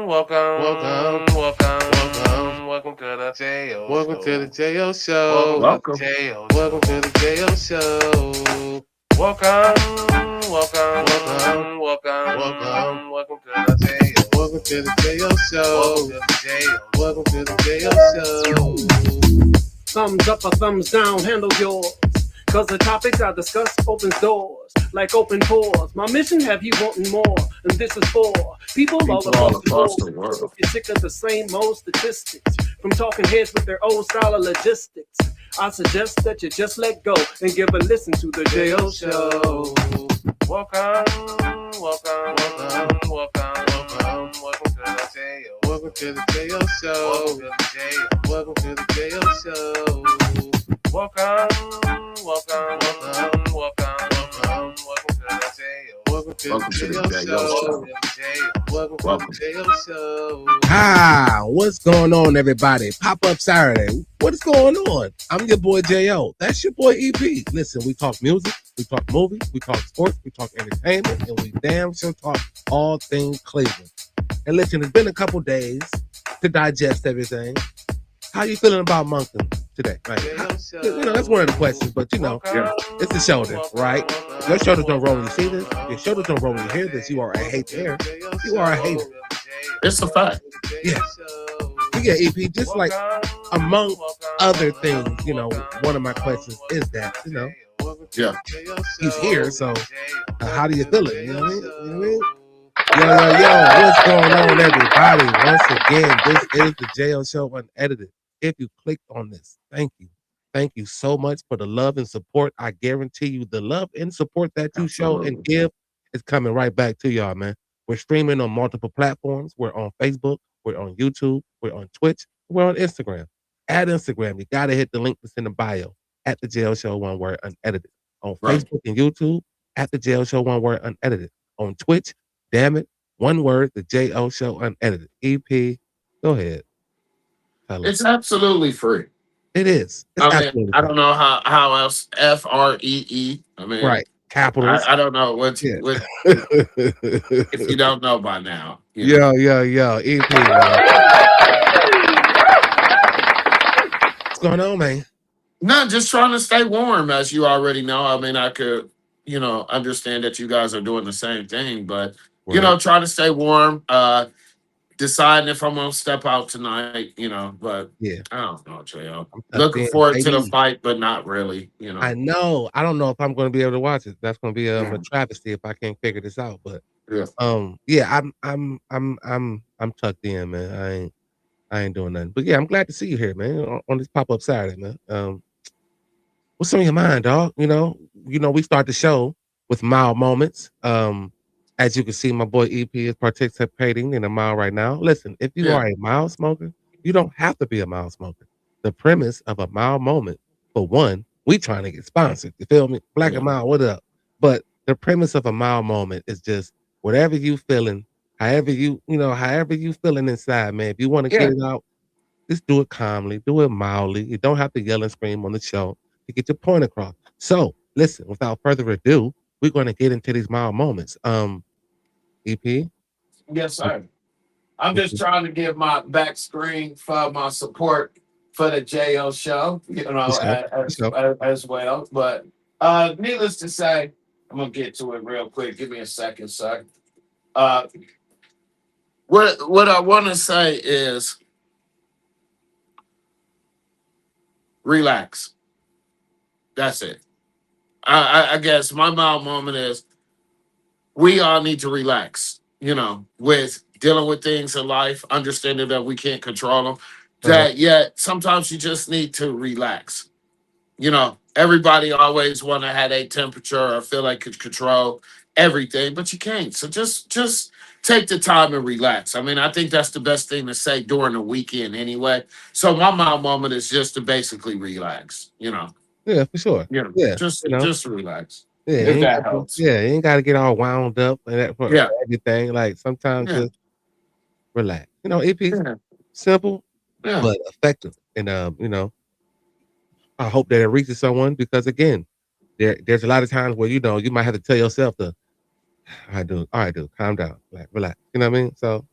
Welcome to the J.O. Welcome to the J.O. Welcome Show. to the Welcome. J.O. Welcome to the J.O. Show. Welcome, Welcome. welcome to the J.O. Welcome to the J.O. Show. Welcome to the J.O. Welcome to the J.O. Show. Thumbs up or thumbs down, handle yours. Cause the topics I discuss opens doors, like open pores. My mission have you wanting more, and this is for people all across the world. If you're sick of the same old statistics, from talking heads with their old style of logistics, I suggest that you just let go and give a listen to the J.O. Show. Welcome to the J.O. Welcome to the J.O. Show. Welcome to the J.O. Show. Welcome to the J.O. Welcome to the J.O. Show. Welcome to the J.O. Show. Ah, what's going on, everybody? Pop-Up Saturday. What is going on? I'm your boy J.O. That's your boy EP. Listen, we talk music, we talk movies, we talk sports, we talk entertainment, and we damn sure talk all things Cleveland. And listen, it's been a couple days to digest everything. How you feeling about Monken today? Right? That's one of the questions, but it's the shoulder, right? If your shoulders don't roll when you see this, if your shoulders don't roll when you hear this, you are a hater. You are a hater. It's a fact. Yeah. Yeah, EP, just like among other things, one of my questions is that, Yeah. he's here, so how do you feel it? You know what I mean? Yo, what's going on, everybody? Once again, this is the J.O. Show Unedited. If you clicked on this, thank you. Thank you so much for the love and support. I guarantee you the love and support that you show and give is coming right back to y'all, man. We're streaming on multiple platforms. We're on Facebook. We're on YouTube. We're on Twitch. We're on Instagram. At Instagram, you got to hit the link that's in the bio at the J.O. Show, one word, unedited. On Facebook and YouTube, at the J.O. Show, one word, unedited. On Twitch, damn it, one word, the J.O. Show Unedited. EP, go ahead. It's absolutely free. It is. It's absolutely I don't know how else FREE. I mean, right. Capitals. I don't know what if you don't know by now. Yo, EP. What's going on, man? No, just trying to stay warm, as you already know. I mean, I could, understand that you guys are doing the same thing, but try to stay warm. Deciding if I'm gonna step out tonight, but yeah, I don't know, J.O. Looking forward to the fight, but not really, I know. I don't know if I'm gonna be able to watch it. That's gonna be a travesty if I can't figure this out. But I'm tucked in, man. I ain't doing nothing. But yeah, I'm glad to see you here, man, on this pop-up Saturday, man. What's on your mind, dog? We start the show with mild moments. As you can see, my boy EP is participating in a mile right now. Listen, if you are a mild smoker, you don't have to be a mild smoker. The premise of a mild moment, for one, we trying to get sponsored. You feel me? Black and Mild, what up? But the premise of a mild moment is just whatever you feeling, however you feeling inside, man. If you want to get it out, just do it calmly, do it mildly. You don't have to yell and scream on the show to get your point across. So, listen, without further ado, we're going to get into these mild moments. EP? Yes, sir. I'm just trying to give my back screen for my support for the J.O. Show, as well. But needless to say, I'm going to get to it real quick. Give me a second, sir. What I want to say is relax. That's it. I guess my mild moment is we all need to relax, with dealing with things in life, understanding that we can't control them. That yet sometimes you just need to relax. Everybody always want to have a temperature or feel like could control everything, but you can't. So just take the time and relax. I mean, I think that's the best thing to say during the weekend anyway. So my mild moment is just to basically relax, Yeah, for sure. Just relax. Yeah, If that helps. Yeah, you ain't got to get all wound up and that for everything. Like sometimes just relax. EP, simple but effective. And I hope that it reaches someone because again, there's a lot of times where you might have to tell yourself to, all right, dude, calm down, like relax. You know what I mean? So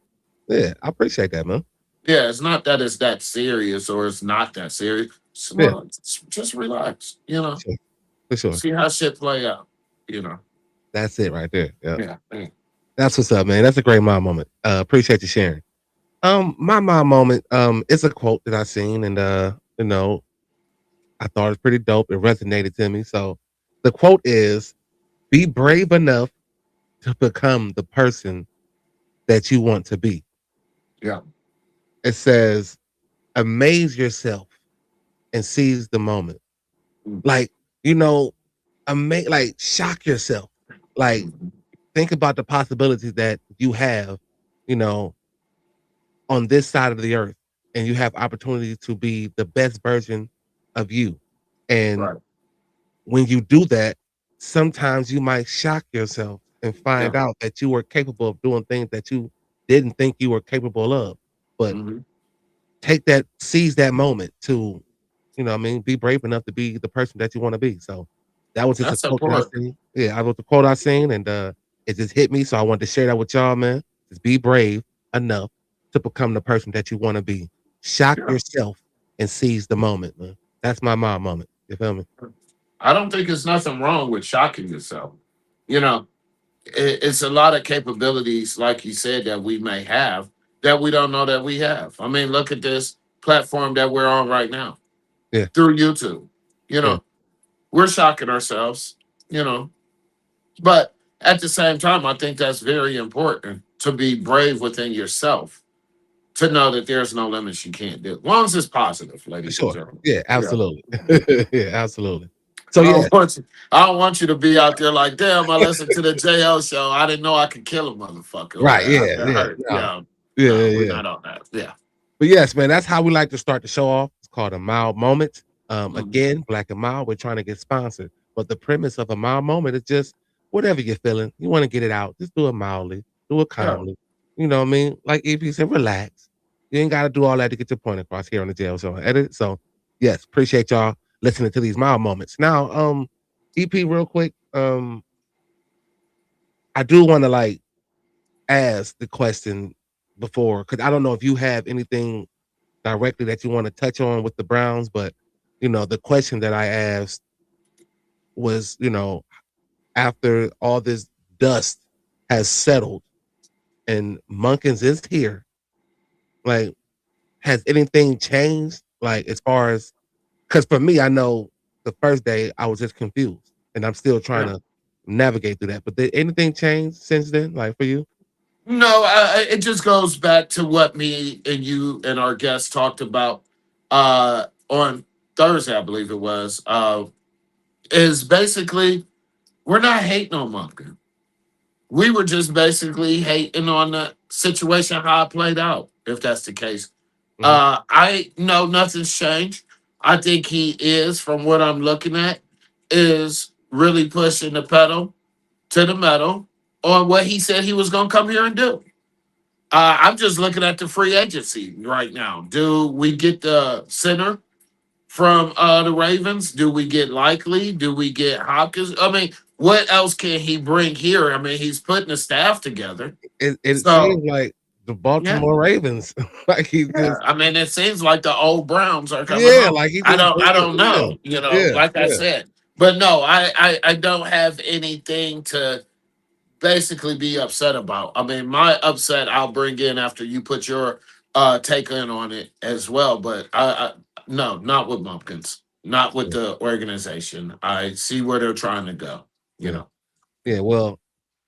Yeah, I appreciate that, man. Yeah, it's not that it's that serious or it's not that serious. Yeah, Just relax, you know. sure, for sure. See how shit play out, you know. That's it right there. Yeah, Yeah. Yeah. that's what's up, man. That's a great mom moment. Appreciate you sharing. My mom moment, it's a quote that I seen, and you know, I thought it was pretty dope. It resonated to me. So, the quote is, "Be brave enough to become the person that you want to be." Yeah. It says, "Amaze yourself and seize the moment." Mm, Like, you know, like shock yourself. Like, mhm. think about the possibilities that you have, you know, on this side of the earth, and you have opportunity to be the best version of you. And Right. when you do that, sometimes you might shock yourself and find Yeah. out that you were capable of doing things that you didn't think you were capable of. But Hmm. seize that moment to, what I mean, be brave enough to be the person that you want to be. So that was just a That's quote that I important. seen. Yeah, I wrote the quote I seen, and it just hit me. So I wanted to share that with y'all, man. Just be brave enough to become the person that you want to be. Shock Yeah. yourself and seize the moment, man. That's my mom moment. You feel me? I don't think there's nothing wrong with shocking yourself. You know, it's a lot of capabilities, like you said, that we may have that we don't know that we have. I mean, look at this platform that we're on right now Yeah, through YouTube. You yeah, know, we're shocking ourselves, you know, but at the same time, I think that's very important to be brave within yourself to know that there's no limits you can't do. As long as it's positive, for ladies and sure. gentlemen. Yeah, Yeah. absolutely. Yeah, absolutely. So I yeah, don't want you. I don't want you to be out there like, damn. I listened to the JL show. I didn't know I could kill a motherfucker. Or right. Yeah, it yeah, hurt. no, Yeah, yeah, no, yeah, we're yeah. not on that. Yeah. But yes, man, that's how we like to start the show off. It's called a mild moment. Mhm. Again, Black and Mild, we're trying to get sponsored. But the premise of a mild moment is just whatever you're feeling, you want to get it out. Just do it mildly, do it Yeah. calmly. You know what I mean? Like EP said, relax. You ain't gotta do all that to get your point across here on the jail show. Edit. So yes, appreciate y'all listening to these mild moments. Now, EP real quick. I do want to like ask the question before, because I don't know if you have anything directly that you want to touch on with the Browns, but the question that I asked was, after all this dust has settled and Munkins is here, like, has anything changed? Like, as far as, because for me, I know the first day I was just confused, and I'm still trying Yeah. to navigate through that. But did anything change since then? Like for you? No, it just goes back to what me and you and our guests talked about on Thursday, I believe it was. Is basically we're not hating on Monken. We were just basically hating on the situation how it played out. If that's the case, Mhm. I know nothing's changed. I think he is, from what I'm looking at, is really pushing the pedal to the metal on what he said he was going to come here and do. I'm just looking at the free agency right now. Do we get the center from the Ravens? Do we get Likely? Do we get Hopkins? I mean, what else can he bring here? I mean, he's putting the staff together. It So seems like the yeah, Baltimore Ravens, like he yeah. just, I mean, it seems like the old Browns are coming yeah, home. like he I just don't. I bringing, don't yeah, know. You know, yeah, like I yeah, said, but no, I don't have anything to basically be upset about. I mean, my upset I'll bring in after you put your take in on it as well. But I no, not with Bumpkins, not with yeah, the organization. I see where they're trying to go. You yeah, know. yeah. Well,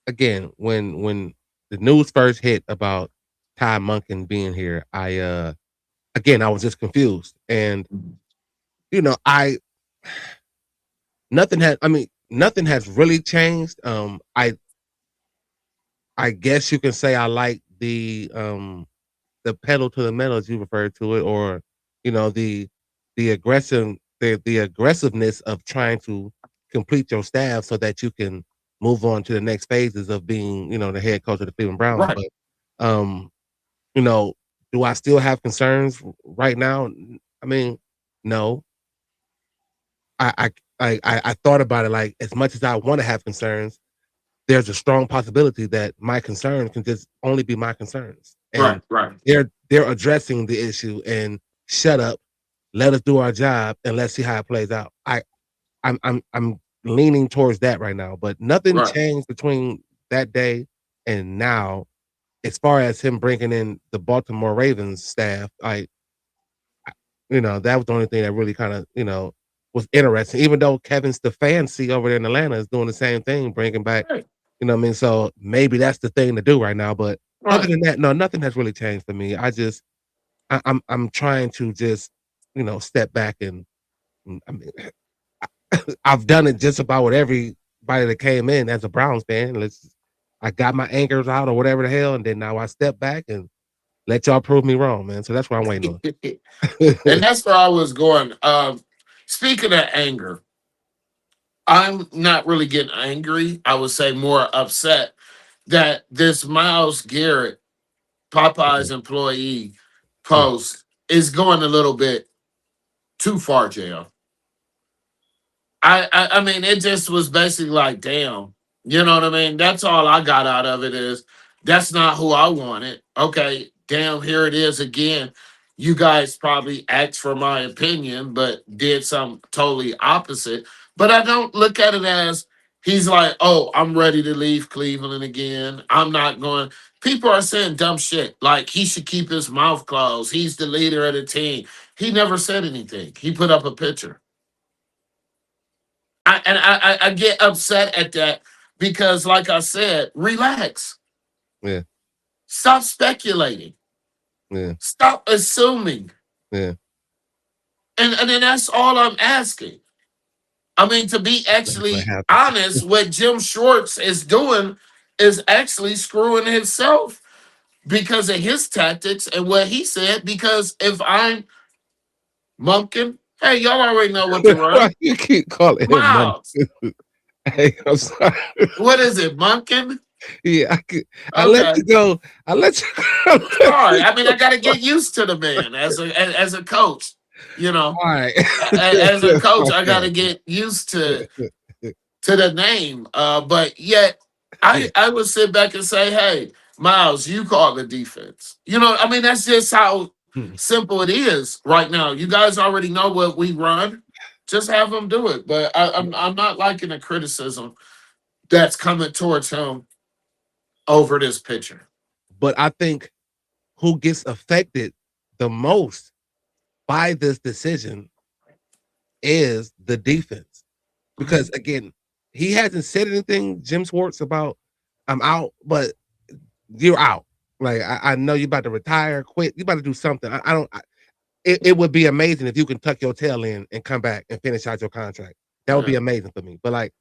again, when the news first hit about Ty Monken being here, I was just confused, and I nothing had. I mean, nothing has really changed. I guess you can say I like the pedal to the metal as you referred to it, or the aggressive the aggressiveness of trying to complete your staff so that you can move on to the next phases of being, the head coach of the Cleveland Browns. Right. But um, you know, do I still have concerns right now? I mean, no. I thought about it, like, as much as I want to have concerns, there's a strong possibility that my concerns can just only be my concerns. Right, and right. they're addressing the issue and shut up, let us do our job, and let's see how it plays out. I'm leaning towards that right now, but nothing Right. changed between that day and now as far as him bringing in the Baltimore Ravens staff. That was the only thing that really kind of, was interesting, even though Kevin Stefanski over there in Atlanta is doing the same thing, bringing back, Right. what I mean? So maybe that's the thing to do right now. But other Right. than that, no, nothing has really changed for me. I'm trying to just, step back and I mean, I've done it just about with everybody that came in as a Browns fan. I got my anchors out or whatever the hell, and then now I step back and let y'all prove me wrong, man. So that's what I'm waiting And on. that's where I was going. Speaking of anger, I'm not really getting angry. I would say more upset that this Miles Garrett, Popeye's employee Yeah, post is going a little bit too far, JL. I mean, it just was basically like, damn, you know what I mean? That's all I got out of it is that's not who I wanted. Okay, damn, here it is again. You guys probably asked for my opinion, but did something totally opposite. But I don't look at it as he's like, oh, I'm ready to leave Cleveland again. I'm not going. People are saying dumb shit like he should keep his mouth closed. He's the leader of the team. He never said anything. He put up a picture. I get upset at that because, like I said, relax. yeah, Stop speculating. yeah, Stop assuming. yeah. And then that's all I'm asking. I mean, to be That's what actually happens. honest, what Jim Schwartz is doing is actually screwing himself because of his tactics and what he said. Because if I'm Monken, hey, y'all already know what to Why run. you keep calling him money? Miles, Hey, I'm sorry. what is it, Monken? Yeah, I let Okay. you go. I let you go. Sorry, I mean I got to get used to the man as a coach. You know, All right. as a coach, I got Okay. to get used to the name. But yet, I would sit back and say, hey, Miles, you call the defense. You know, I mean that's just how Hmm. simple it is right now. You guys already know what we run. Just have them do it. But I'm not liking the criticism that's coming towards him over this picture. But I think who gets affected the most by this decision is the defense. Because again, he hasn't said anything, Jim Schwartz, about I'm out, but you're out. Like I know you're about to retire, quit. You about to do something. I don't. It would be amazing if you can tuck your tail in and come back and finish out your contract. That would be Yeah. amazing for me. But like,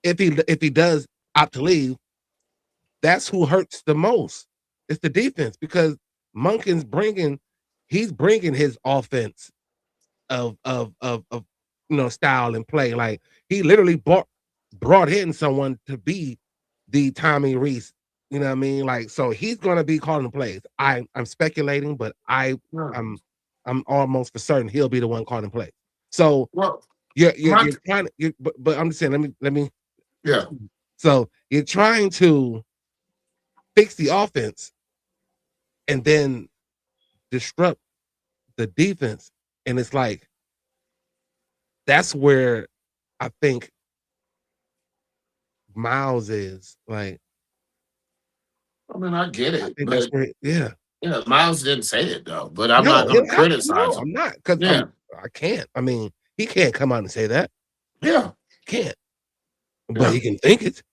if he does opt to leave, that's who hurts the most. It's the defense because Monken's he's bringing his offense of style and play. Like he literally brought in someone to be the Tommy Reese. You know what I mean? Like so he's gonna be calling the plays. I'm speculating, but Yeah. I'm almost for certain he'll be the one calling plays. So Well, my you're trying to but I'm just saying let me yeah. so you're trying to fix the offense and then disrupt the defense. And it's like that's where I think Miles is. Like I mean, I get I it, think that's but where yeah. Miles didn't say it though. But I'm not No, going he'll to have to. No, criticize him. I'm not because Yeah, I can't. I mean, he can't come out and say that. yeah, Can't. But yeah, he can think it.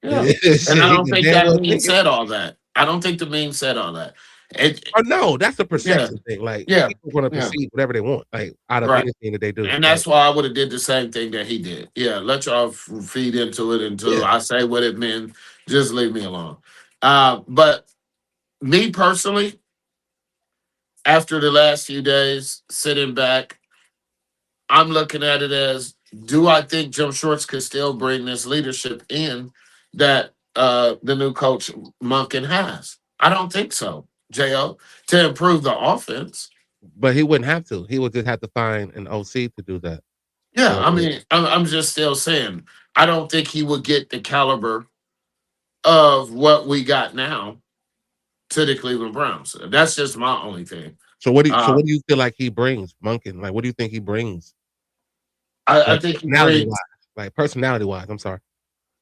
yeah. And Shit, I he don't can think damn that well meme think it. said all that. I don't think the meme said all that. It, Or no, that's a yeah, perception thing. Like yeah, people are gonna yeah. perceive whatever they want, like out of Right. anything that they do. And Like that's why I would have did the same thing that he did. Yeah, let y'all feed into it until yeah. I say what it meant. Just leave me alone. But me personally, after the last few days sitting back, I'm looking at it as do I think Jim Shorts could still bring this leadership in that the new coach Monken has? I don't think so, Jo, to improve the offense. But he wouldn't have to. He would just have to find an OC to do that. Yeah, So I mean, I'm just still saying I don't think he would get the caliber of what we got now to the Cleveland Browns. That's just my only thing. So what do Uh, you feel like he brings, Monken? Like, what do you think he brings? I Like think he personality brings wise. Like personality wise. I'm sorry.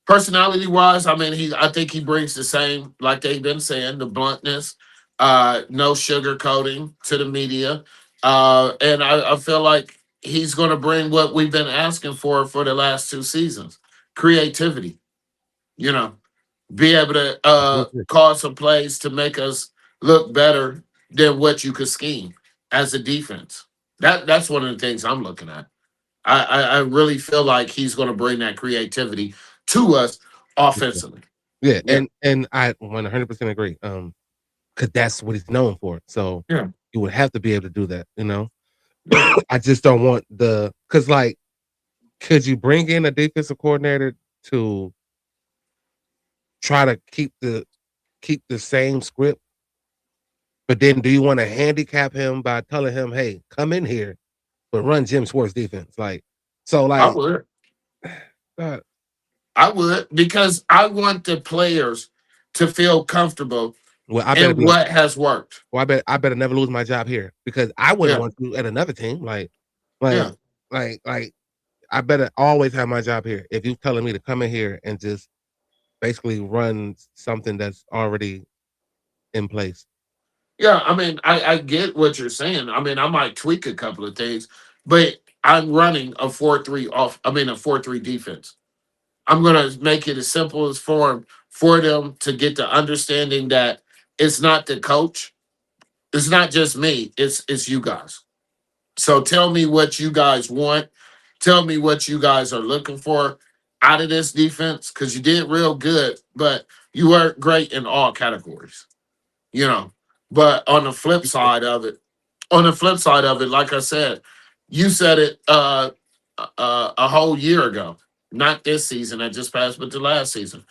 personality wise. I mean, I think he brings the same, like they've been saying, the bluntness, no sugarcoating to the media, and I feel like he's going to bring what we've been asking for the last 2 seasons: creativity. You know, be able to call some plays to make us look better than what you could scheme as a defense. That's one of the things I'm looking at. I really feel like he's going to bring that creativity to us offensively. Yeah, Yeah, and I 100% agree. Because that's what he's known for. So yeah, you would have to be able to do that. yeah. I just don't want because like, could you bring in a defensive coordinator to try to keep the same script? But then do you want to handicap him by telling him, hey, come in here, but run Jim Schwartz defense? Like, so I like, would, uh, I would, because I want the players to feel comfortable well, I better in be what has worked. well, I better never lose my job here because I wouldn't Yeah, want to at another team. Like, yeah, like I better always have my job here. If you're telling me to come in here and just basically run something that's already in place. yeah. I mean, I get what you're saying. I mean, I might tweak a couple of things, but I'm running a 4-3 off. I mean, a 4-3 defense. I'm gonna make it as simple as form for them to get the understanding that it's not the coach, it's not just me, it's you guys. So tell me what you guys want. Tell me what you guys are looking for out of this defense, because you did real good, but you weren't great in all categories, you know. But on the flip side of it, like I said, you said it a whole year ago, not this season that just passed, but the last season.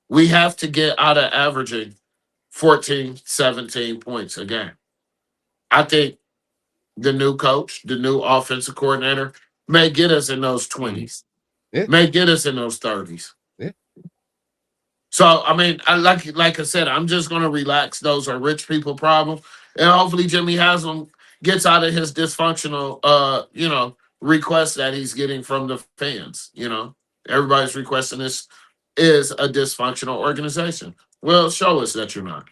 We have to get out of averaging 14, 17 points a game. I think the new coach, the new offensive coordinator, may get us in those 20s, Yeah, may get us in those 30s. yeah, So I mean, like I said, I'm just gonna relax. Those are rich people problem, and hopefully Jimmy Haslam gets out of his dysfunctional, request that he's getting from the fans. Everybody's requesting this is a dysfunctional organization. Well, show us that you're not.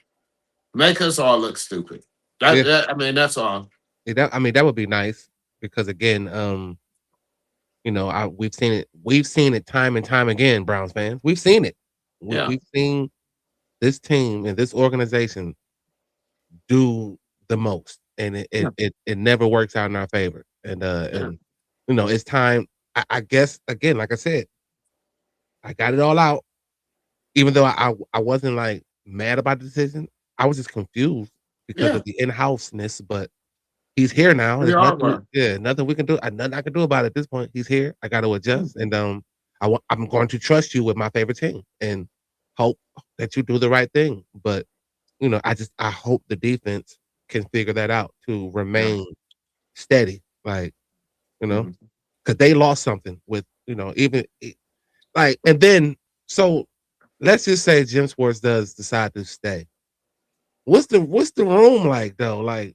Make us all look stupid. yeah. I mean, that's all. I mean, that would be nice because again, we've seen it time and time again, Browns fans. We've seen it. Yeah, We've seen this team and this organization do the most, and yeah, it never works out in our favor. And yeah. it's time. I guess again, like I said, I got it all out. Even though I wasn't like mad about the decision, I was just confused because Yeah, of the in-houseness. But he's here now. we There's are nothing, learning. nothing we can do. Nothing I can do about it at this point. He's here. I got to adjust, and I'm going to trust you with my favorite team and hope that you do the right thing. But I hope the defense can figure that out to Yeah. remain steady, like Mhm. because they lost something with even like, and then so let's just say Jim Schwartz does decide to stay. What's the room like though? Like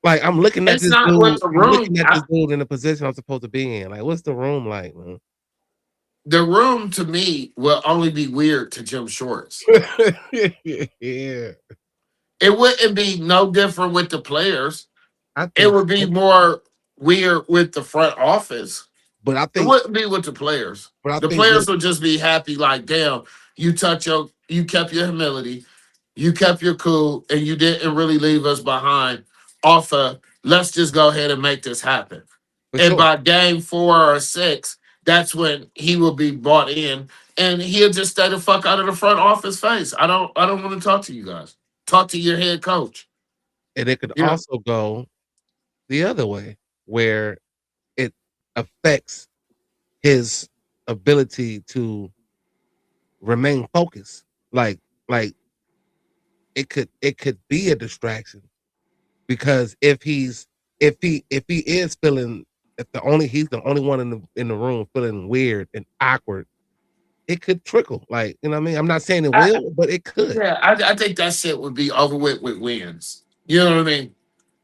I'm looking at It's this not dude. with the I'm room. looking at this dude in the position I'm supposed to be in. Like, what's the room like, man? The room to me will only be weird to Jim Shorts. Yeah, It wouldn't be no different with the players. I It think would be so. more weird with the front office. But I It think, wouldn't be with the players. but I The think players would just be happy, like, damn, you kept your humility, you kept your cool, and you didn't really leave us behind off of let's just go ahead and make this happen. for And sure. by game 4 or 6, that's when he will be brought in and he'll just stay the fuck out of the front office face. I don't want to talk to you guys. Talk to your head coach. And it could You know? also go the other way, where it affects his ability to remain focused. Like it could be a distraction because if he is feeling if he's the only one in the room feeling weird and awkward, it could trickle. Like, you know what I mean? I'm not saying it I, will, but it could. yeah, I think that shit would be over with wins. You know what I mean?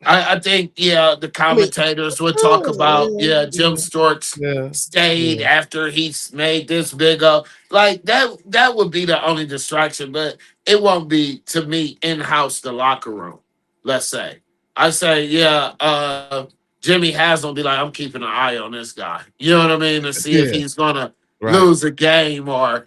I think, yeah, the I mean, commentators would talk about, yeah, Jim yeah, Storks yeah, stayed yeah. after he's made this big up. Like that would be the only distraction, but it won't be to me in-house the locker room, let's say. I say, yeah, Jimmy Haslam be like, I'm keeping an eye on this guy. You know what I mean? To see if Yeah, he's gonna right. lose a game or,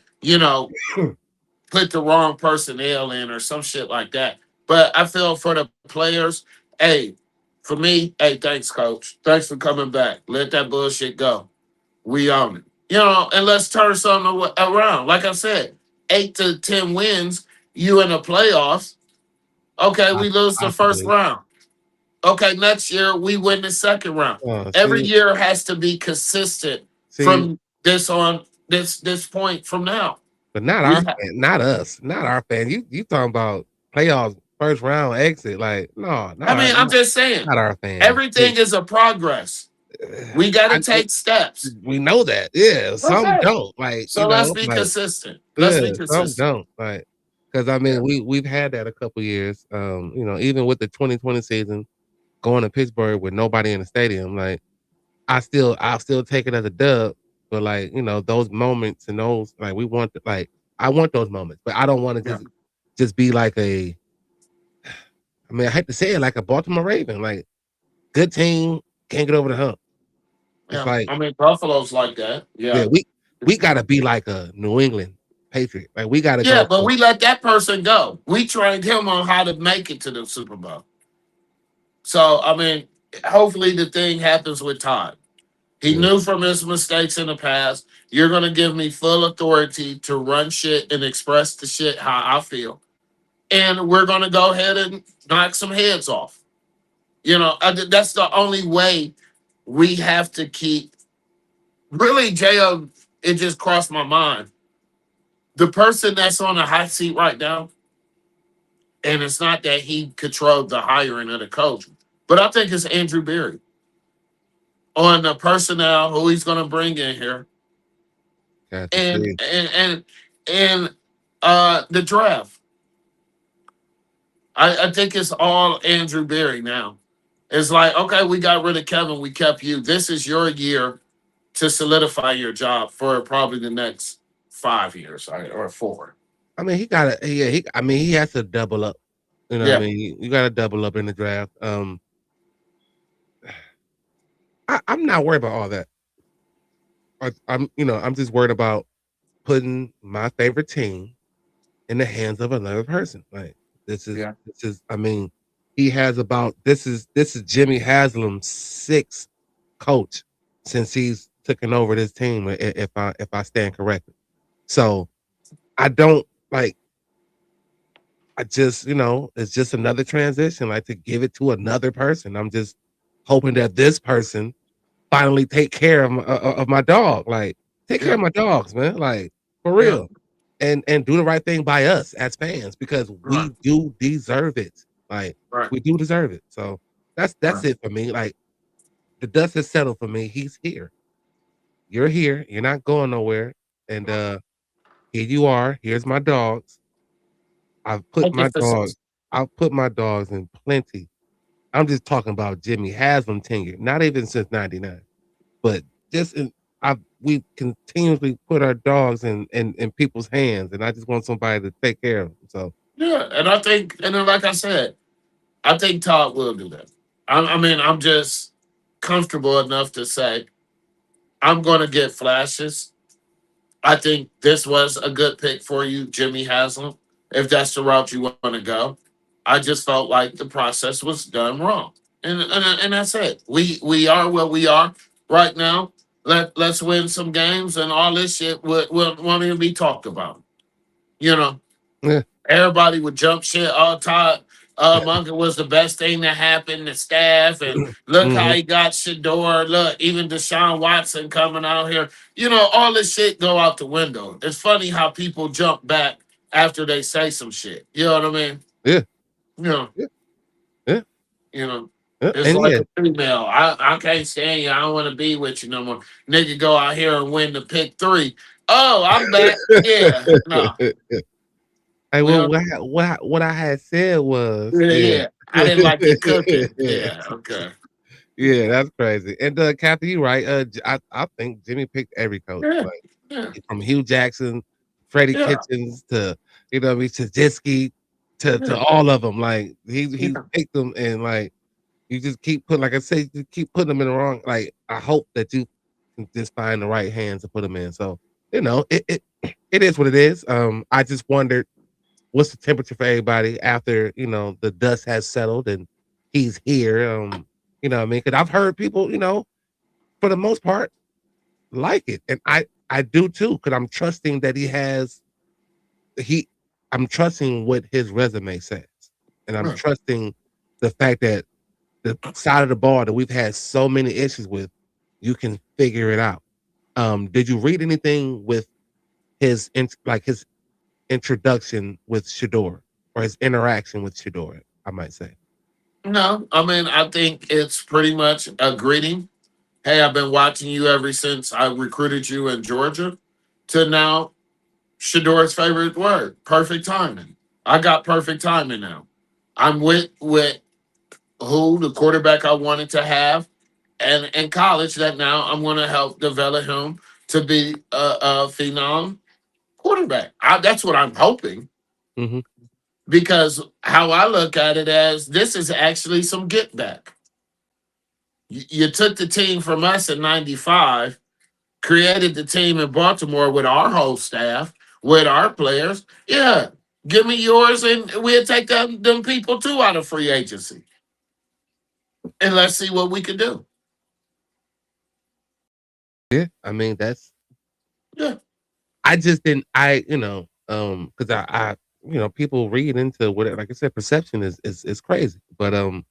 put the wrong personnel in or some shit like that. But I feel for the players, hey, for me, hey, thanks, coach. Thanks for coming back. Let that bullshit go. We own it. And let's turn something around. Like I said, 8 to 10 wins, you in the playoffs. Okay, we lose the first Possibly. round. Okay, next year we win the second round. Every See, year has to be consistent see, from this point from now. but not We our ha- fan, not us, not our fan. You talking about playoffs, first round exit? Like, no, I mean, I'm just saying, not our fans. everything is a progress. We got to I, take steps. we know that. Yeah, some Okay. don't. Like, So let's be consistent. Let's yeah, be some consistent. don't. Like, because I mean, Yeah. we've had that a couple years. Even with the 2020 season, going to Pittsburgh with nobody in the stadium, like I'll still take it as a dub. But like, those moments and those like I want those moments, but I don't want to Yeah. just be like I mean, I hate to say it, like a Baltimore Raven, like good team, can't get over the hump. It's Yeah. like, I mean, Buffalo's like that. yeah, Yeah. we gotta be like a New England Patriot. Like we gotta Yeah, go but for we let that person go. We trained him on how to make it to the Super Bowl. So, I mean, hopefully the thing happens with Todd. He yeah. knew from his mistakes in the past, you're going to give me full authority to run shit and express the shit how I feel. And we're going to go ahead and knock some heads off. That's the only way we have to keep. Really, J.O., it just crossed my mind. The person that's on the hot seat right now, and it's not that he controlled the hiring of the coach, but I think it's Andrew Berry on the personnel who he's going to bring in here, Got to and see. the draft. I think it's all Andrew Berry now. It's like, okay, we got rid of Kevin, we kept you. This is your year to solidify your job for probably the next 5 years or 4. I mean, he gotta, yeah, I mean, he has to double up. You know what I Yeah, mean? You gotta double up in the draft. I'm not worried about all that. I'm just worried about putting my favorite team in the hands of another person. Like yeah. this is. I mean, he has about this is Jimmy Haslam's sixth coach since he's taken over this team. If I stand corrected, so I don't like. I just it's just another transition. Like to give it to another person. I'm just hoping that this person finally take care of my dog. Like take care Yeah, of my dogs, man. Like for yeah, real. And do the right thing by us as fans because right, we do deserve it. Like right, we do deserve it. So that's right. it for me. Like the dust has settled for me. He's here. You're here. You're not going nowhere. And here you are. Here's my dogs. I've put I my think this dogs. is I've put my dogs in plenty. I'm just talking about Jimmy Haslam tenure, not even since '99, but just we continuously put our dogs in people's hands, and I just want somebody to take care of them. So yeah, and I think, and then like I said, I think Todd will do that. I mean, I'm just comfortable enough to say I'm going to get flashes. I think this was a good pick for you, Jimmy Haslam, if that's the route you want to go. I just felt like the process was done wrong, and that's it. We are where we are right now. Let's win some games, and all this shit won't even be talked about. You know, yeah, everybody would jump shit all time. Monken was the best thing that happened. The staff and look how hmm he got Shador. Look, even Deshaun Watson coming out here. All this shit go out the window. It's funny how people jump back after they say some shit. You know what I mean? yeah, You know, yeah, yeah. you know. It's And like yeah, a female. I can't stand you. I don't want to be with you no more. Nigga go out here and win the pick 3. Oh, I'm back. Yeah. No. hey, We well, don't, what I had said was, yeah, yeah, yeah. I didn't like you cooking. Yeah. Okay. yeah, that's crazy. And Kathy, you right. I think Jimmy picked every coach, Yeah. like Yeah. from Hugh Jackson, Freddie Yeah. Kitchens to what I mean, Trubisky to Yeah. all of them. Like he Yeah. picked them, and like you just keep putting, like I say, you keep putting them in the wrong. Like I hope that you can just find the right hands to put them in. So it is what it is. I just wondered what's the temperature for everybody after the dust has settled and he's here. You know what I mean? Because I've heard people, for the most part, like it, and I do too. Because I'm trusting that he I'm trusting what his resume says, and I'm Right. trusting the fact that the side of the ball that we've had so many issues with, you can figure it out. Did you read anything with his introduction with Shador or his interaction with Shador? I might say. No, I mean, I think it's pretty much a greeting. Hey, I've been watching you ever since I recruited you in Georgia to now Shador's favorite word, perfect timing. I got perfect timing now. I'm with who the quarterback I wanted to have, and in college that now I'm going to help develop him to be a phenom quarterback. That's what I'm hoping Hmm. because how I look at it as this is actually some get back. You took the team from us in '95, created the team in Baltimore with our whole staff, with our players. Yeah, give me yours, and we'll take them people too out of free agency, and let's see what we can do. Yeah, I mean that's. Yeah, I just didn't. Because people read into what, like I said, perception is crazy. But um,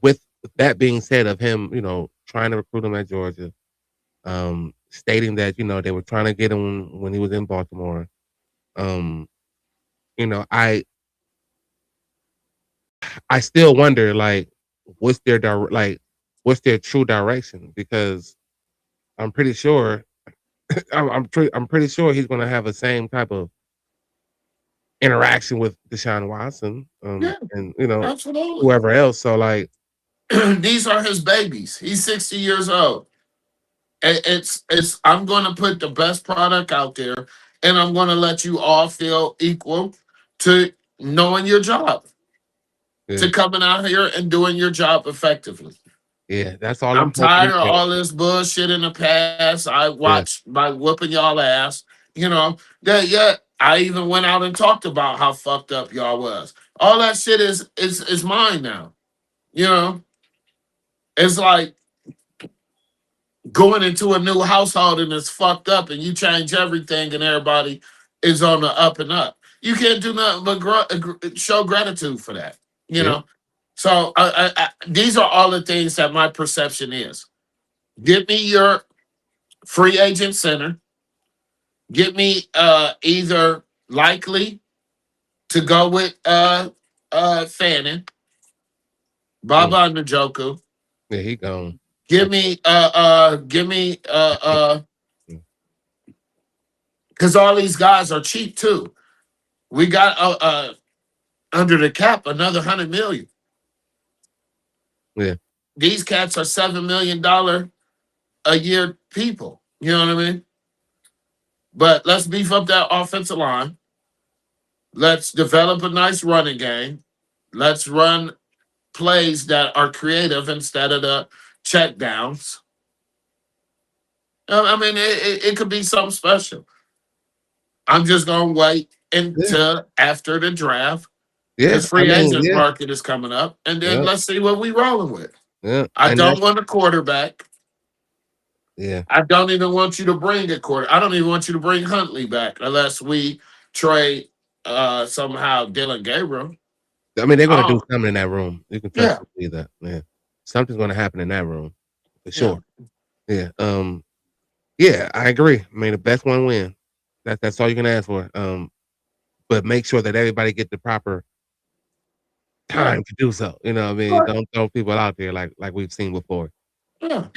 with that being said, of him, trying to recruit him at Georgia, stating that they were trying to get him when he was in Baltimore. Um, you know, I still wonder, like, what's their what's their true direction? Because I'm pretty sure I'm pretty sure he's going to have the same type of interaction with Deshaun Watson, yeah, and absolutely. whoever else. So like, These are his babies. He's 60 years old. It's I'm going to put the best product out there, and I'm going to let you all feel equal to knowing your job, yeah, to coming out here and doing your job effectively. yeah, that's all I'm I'm hoping tired he of gets. all this bullshit in the past. I Yeah, watched by whooping y'all ass. Yeah. I even went out and talked about how fucked up y'all was. All that shit is mine now. You know, it's like going into a new household and it's fucked up, and you change everything, and everybody is on the up and up. You can't do nothing but show gratitude for that. You yeah, know, so these are all the things that my perception is. Give me your free agent center. Get me either likely to go with Fannin, mm, Baba Njoku. yeah, he gone. Give me Mm, because all these guys are cheap too. We got under the cap another 100 million. yeah, These cats are $7 million a year people. You know what I mean? But let's beef up that offensive line. Let's develop a nice running game. Let's run plays that are creative instead of the check downs. I mean, it could be something special. I'm just gonna wait yeah, until after the draft yeah. because I free mean, agent yeah, market is coming up, and then yeah, let's see what we rolling with. yeah, I and don't that's want a quarterback. yeah. I don't even want you to bring a quarter. I don't even want you to bring Huntley back unless we trade somehow Dylan Gabriel. I mean, they're gonna do Oh something in that room. You can trust yeah, me to see that. Yeah, something's gonna happen in that room for yeah, sure. Yeah, yeah, I agree. I mean, the best one win. That's all you can ask for. But make sure that everybody get the proper time to do so. You know what I mean? Right. Don't throw people out there like we've seen before. Yeah.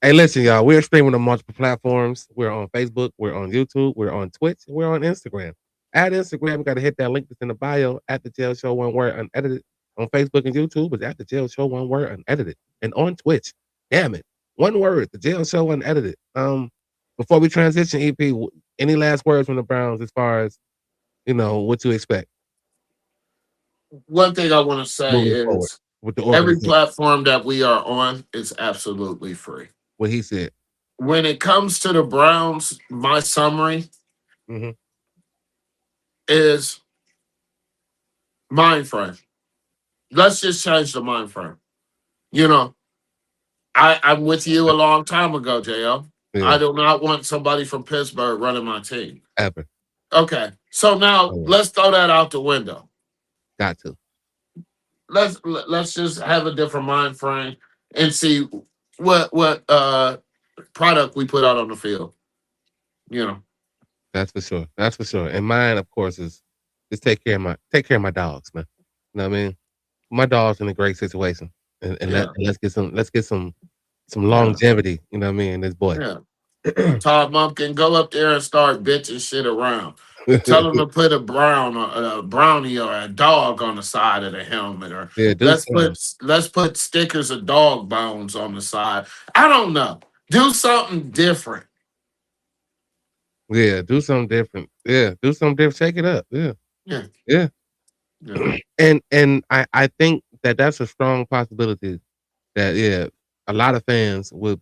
Hey, listen, y'all. We're streaming on multiple platforms. We're on Facebook. We're on YouTube. We're on Twitch. We're on Instagram. At Instagram, we got to hit that link that's in the bio at the Jail Show, one word unedited. On Facebook and YouTube, it's at the Jail Show, one word unedited. And on Twitch, damn it, one word, the Jail Show unedited. Before we transition, EP, any last words from the Browns as far as what to expect One thing I want to say moving forward is with the every organization? platform that we are on is absolutely free. What he said. When it comes to the Browns, my summary Mm-hmm. is mind frame. Let's just change the mind frame. You know, I'm with you a long time ago, JL. I Yeah, do not want somebody from Pittsburgh running my team. ever. Okay. So now Oh, yeah. let's throw that out the window. Got to. Let's just have a different mind frame and see what product we put out on the field. You know. That's for sure. That's for sure. And mine, of course, is just take care of my dogs, man. You know what I mean? My dog's in a great situation, and Yeah. let's get some Yeah. longevity. You know what I mean? This boy. Yeah. Todd Monken, go up there and start bitching shit around. Tell him to put a brownie or a dog on the side of the helmet, or Yeah, do let's something. put stickers of dog bones on the side. I don't know. Do something different. Yeah, do something different. Yeah, do something different. Shake it up. Yeah, Yeah. yeah. Yeah. And I think that's a strong possibility that a lot of fans would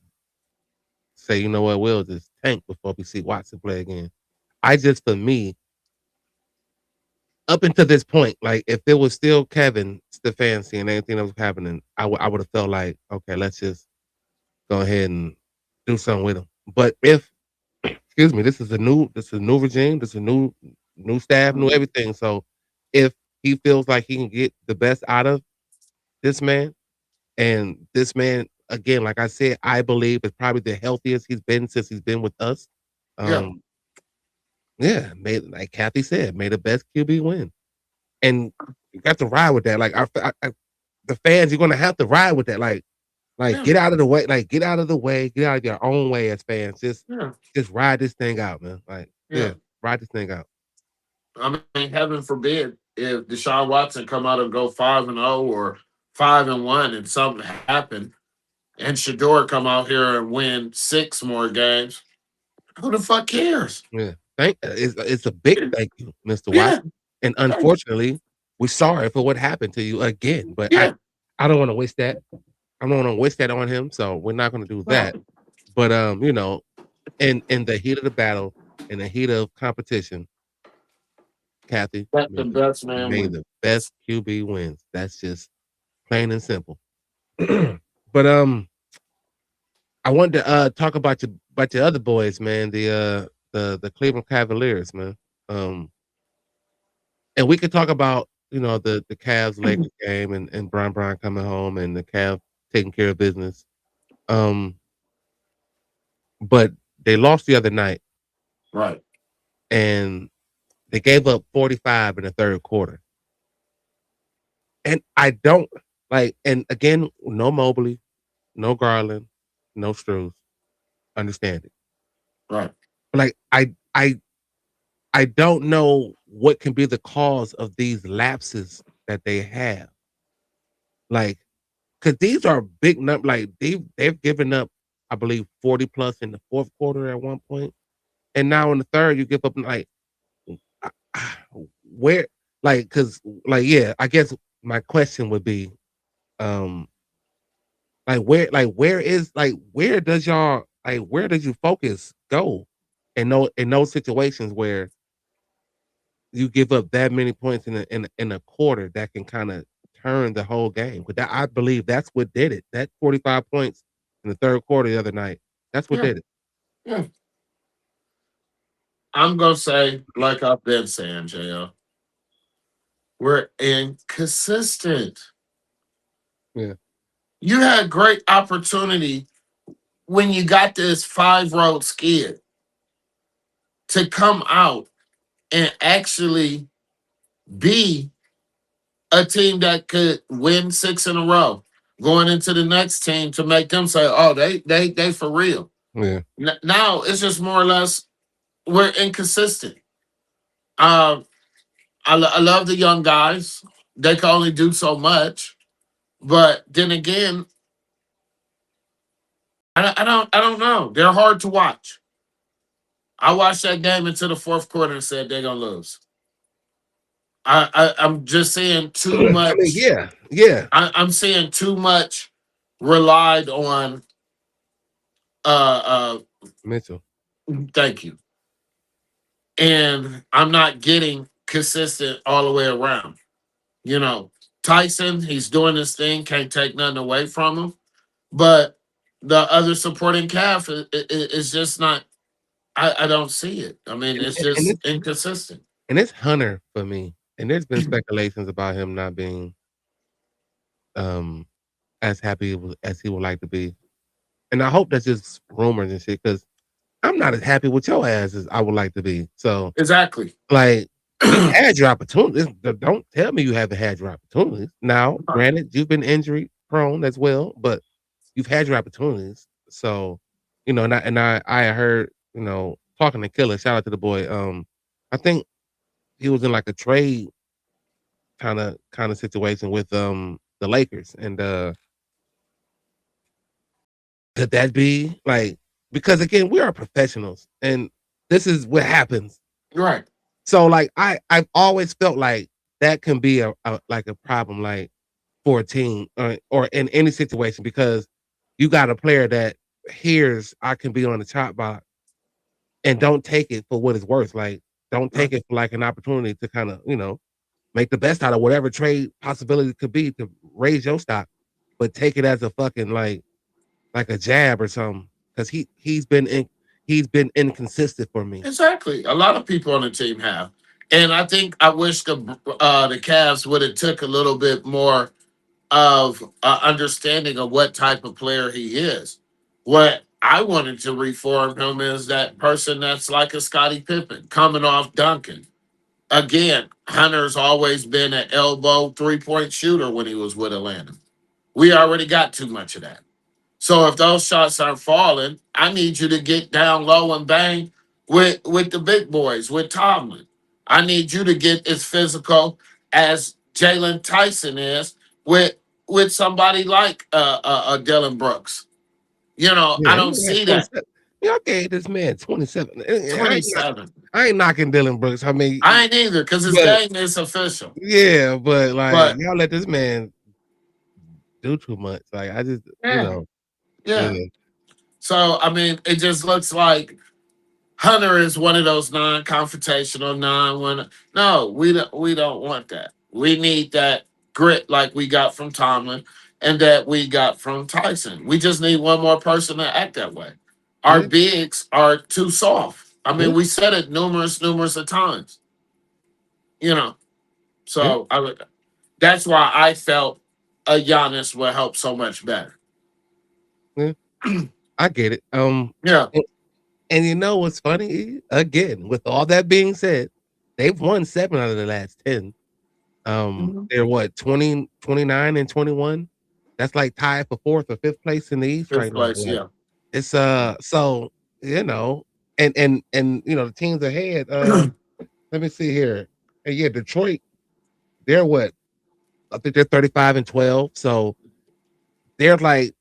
say, you know what, we'll just tank before we see Watson play again. For me, up until this point, like if it was still Kevin Stefanski and anything that was happening, I would have felt like, okay, let's just go ahead and do something with him. But if excuse me, this is a new regime, this is a new staff, new everything. So if he feels like he can get the best out of this man, and this man, again, like I said, I believe is probably the healthiest he's been since he's been with us. Yeah. Yeah, made, like Kathy said, may the best QB win. And you got to ride with that. Like the fans, you're gonna have to ride with that. Like Yeah. get out of the way. Like get out of the way. Get out of your own way as fans. Just ride this thing out, man. Like ride this thing out. I mean, heaven forbid if Deshaun Watson come out and go 5-0 or 5-1 and something happened, and Shador come out here and win 6 more games. Who the fuck cares? Yeah, it's a big thank you, Mr. Yeah. Watson. And unfortunately, we're sorry for what happened to you again. But I don't want to wish that. I don't want to wish that on him. So we're not going to do that. But in the heat of the battle, in the heat of competition, Kathy, Let the best man may win. the best QB wins. That's just plain and simple. But I wanted to talk about your other boys, man. The Cleveland Cavaliers, man. And we could talk about the Cavs Lakers game and Brian coming home and the Cavs taking care of business. But they lost the other night, Right. and they gave up 45 in the third quarter. And I don't like. And again, no Mobley, no Garland, no Struz. Understand it. Right. Like I don't know what can be the cause of these lapses that they have. Like, because these are big numbers. Like they've given up, I believe, 40 plus in the fourth quarter at one point, and now in the third you give up like where, like, because like I guess my question would be, where does your focus go in those situations where you give up that many points in a quarter that can kind of turn the whole game? But I believe that's what did it. That 45 points in the third quarter the other night, that's what did it. Yeah. I'm gonna say, like I've been saying, JL, we're inconsistent. Yeah. You had great opportunity when you got this 5-road skid to come out and actually be a team that could win 6 in a row, going into the next team to make them say, "Oh, they for real." Yeah. Now it's just more or less we're inconsistent. Um, I love the young guys. They can only do so much, but then again, I don't know. They're hard to watch. I watched that game into the fourth quarter and said they're gonna lose. I'm just seeing too I mean, much. yeah, yeah. I'm seeing too much relied on. Mitchell. Thank you. And I'm not getting consistent all the way around. You know, Tyson, he's doing his thing, can't take nothing away from him. But the other supporting cast is just not. I don't see it. I mean, And, it's and just it's inconsistent. and it's Hunter for me. And there's been speculations about him not being um as happy as he would like to be. And I hope that's just rumors and shit, because I'm not as happy with your ass as I would like to be. So, Exactly. like, you've had your opportunities. Don't tell me you haven't had your opportunities. Now, granted, you've been injury prone as well, but you've had your opportunities. So, I heard, talking to Killer, shout out to the boy. I think he was in like a trade kind of situation with the Lakers. And could that be like, because again, we are professionals and this is what happens. Right. So like I've always felt like that can be a problem, like for a team, or in any situation, because you got a player that hears I can be on the top box and don't take it for what it's worth. Like, don't take it for like an opportunity to kind of, make the best out of whatever trade possibility could be to raise your stock, but take it as a fucking like a jab or something. Because he's been inconsistent for me. Exactly. A lot of people on the team have. And I think I wish the Cavs would have took a little bit more of understanding of what type of player he is. What I wanted to reform him is that person that's like a Scottie Pippen coming off Duncan. Again, Hunter's always been an elbow 3-point shooter when he was with Atlanta. We already got too much of that. So if those shots aren't falling, I need you to get down low and bang with the big boys, with Tomlin. I need you to get as physical as Jalen Tyson is with somebody like Dylan Brooks. I Yeah, don't he had see that. 27. Yeah, I gave this man 27. I ain't, 27. I ain't knocking Dylan Brooks. I mean, I ain't either because his but game is official. yeah, but like But y'all let this man do too much. Like I just, yeah, yeah. yeah. So I mean, it just looks like Hunter is one of those non-confrontational, non-one. No, we don't want that. We need that grit like we got from Tomlin and that we got from Tyson. We just need one more person to act that way. Our Yeah, bigs are too soft. I yeah, mean, we said it numerous of times. You know, yeah, so that's why I felt a Giannis would help so much better. yeah. I get it. Yeah. And you know what's funny? Again, with all that being said, they've won 7 out of the last 10. Mhm. They're what, 20, 29, and 21? That's like tied for 4th or 5th place in the East Fifth right now. place, Like, yeah. it's so and the teams ahead, let me see here. Yeah, Detroit, they're what? I think they're 35 and 12. So they're like,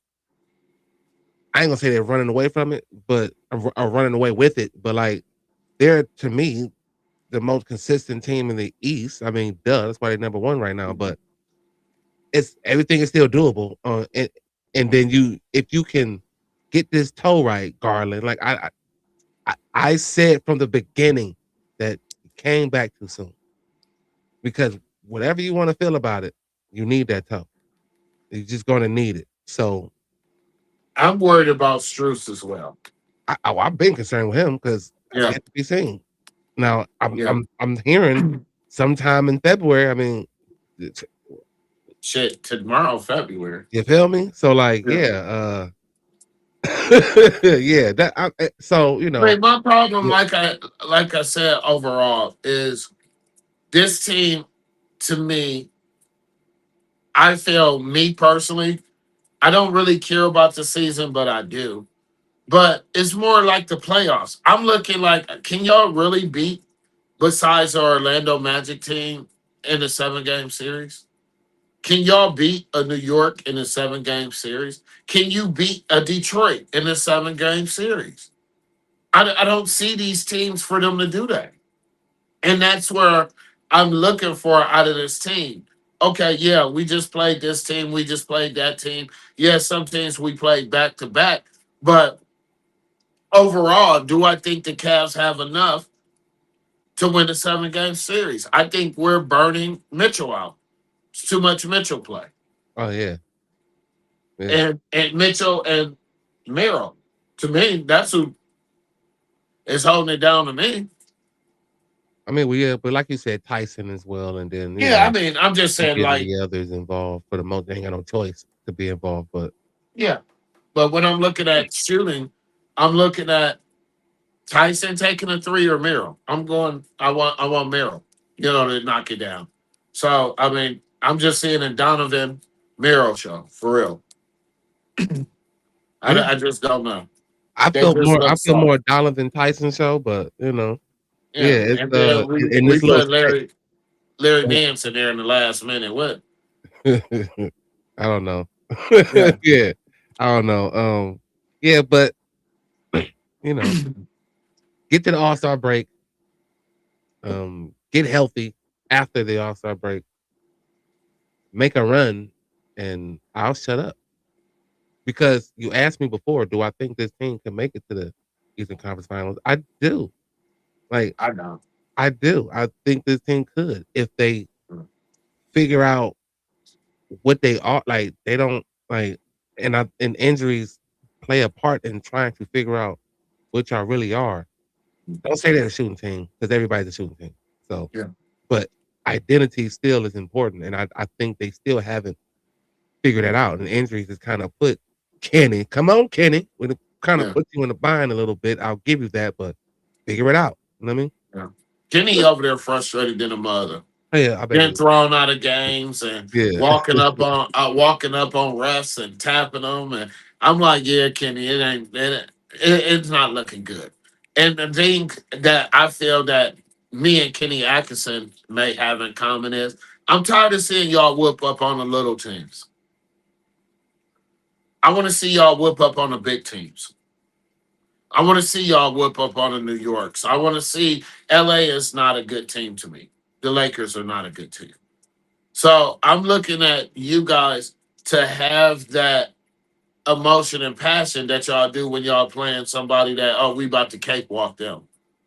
I ain't gonna say they're running away from it, but are running away with it. But like, they're, to me, the most consistent team in the East. I mean, duh, that's why they're number 1 right now. But it's everything is still doable. And then if you can get this toe right, Garland. Like I said from the beginning that he came back too soon, because whatever you want to feel about it, you need that toe. You're just gonna need it. So I'm worried about Struess as well. I've been concerned with him because that's Yeah. yet to be seen. Now Yeah. I'm hearing sometime in February. I mean, Shit, tomorrow, February. you feel me? So like, Yeah. yeah, yeah. So I mean, my problem, yeah, like I said, overall, is this team to me I feel, me personally, I don't really care about the season, but I do. But it's more like the playoffs. I'm looking like, can y'all really beat besides our Orlando Magic team in a 7-game series? Can y'all beat a New York in a 7-game series? Can you beat a Detroit in a 7-game series? I don't see these teams for them to do that. And that's where I'm looking for out of this team. Okay, yeah, we just played this team. We just played that team. Yeah, some teams we played back to back. But overall, do I think the Cavs have enough to win a 7-game series? I think we're burning Mitchell out. It's too much Mitchell play. Oh yeah. And Mitchell and Merrill. To me, that's who is holding it down to me. I mean, but like you said, Tyson as well, and then Yeah, I mean, I'm just saying, getting like, the others involved for the most. They ain't got no choice to be involved, but yeah. But when I'm looking at shooting, I'm looking at Tyson taking a three or Merrill. I want Merrill, to knock it down. So I mean, I'm just seeing a Donovan Merrill show for real. I just don't know. I They feel just more. I look feel more soft. Donovan Tyson show, but yeah, Yeah. it's And then in we this little put Larry Nance in there in the last minute. What? I don't know. Yeah. Yeah, I don't know. Yeah, but you know, get to the All-Star break. Get healthy after the All-Star break. Make a run, and I'll shut up. Because you asked me before, do I think this team can make it to the Eastern Conference Finals? I do. Like, I know. I do. I think this team could if they figure out what they are. Like, they don't like, and injuries play a part in trying to figure out what y'all really are. Don't say they're a shooting team because everybody's a shooting team. So, Yeah. but identity still is important, and I think they still haven't figured that out. And injuries has kind of put Kenny, come on, Kenny, when it kind of Yeah. puts you in the bind a little bit. I'll give you that, but figure it out. You know what I mean? Yeah. Kenny over there frustrated than a mother. Yeah, I bet Getting it. thrown out of games and Yeah, walking up on refs and tapping them, and I'm like, yeah, Kenny, it's not looking good. And the thing that I feel that me and Kenny Atkinson may have in common is I'm tired of seeing y'all whoop up on the little teams. I want to see y'all whoop up on the big teams. I want to see y'all whoop up on the New Yorks. I want to see LA is not a good team to me. The Lakers are not a good team. So I'm looking at you guys to have that emotion and passion that y'all do when y'all playing somebody that, oh, we about to cakewalk them.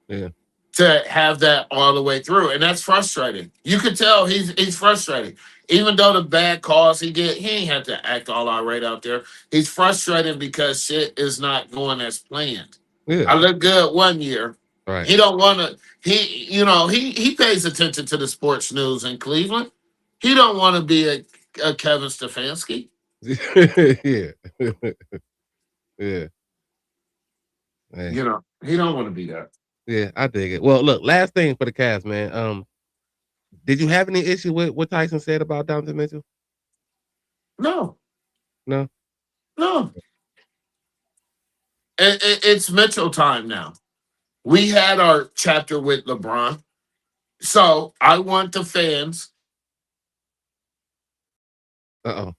yeah, To have that all the way through. And that's frustrating. You could tell he's frustrated. Even though the bad calls he ain't had to act all irate out there. He's frustrated because shit is not going as planned. yeah. I look good one year. Right. He don't want to. He pays attention to the sports news in Cleveland. He don't want to be a Kevin Stefanski. Yeah, yeah. Hey. He don't want to be that. Yeah, I dig it. Well, look, last thing for the cast, man. Did you have any issue with what Tyson said about Donovan Mitchell? No, No. no. It's Mitchell time now. We had our chapter with LeBron. So I want the fans. Oh.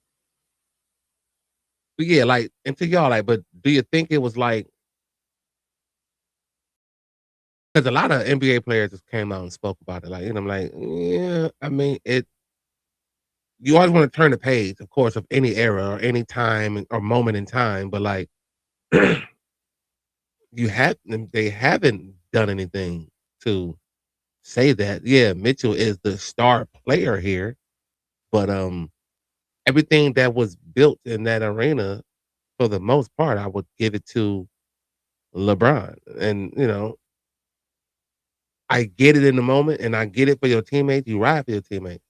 But yeah, like, and to y'all, like, but do you think it was like? Because a lot of NBA players just came out and spoke about it, like, I'm like, yeah, I mean, you always want to turn the page, of course, of any era or any time or moment in time, but like, they haven't done anything to say that. Yeah, Mitchell is the star player here, but everything that was built in that arena, for the most part, I would give it to LeBron, and I get it in the moment, and I get it for your teammates. You ride for your teammates.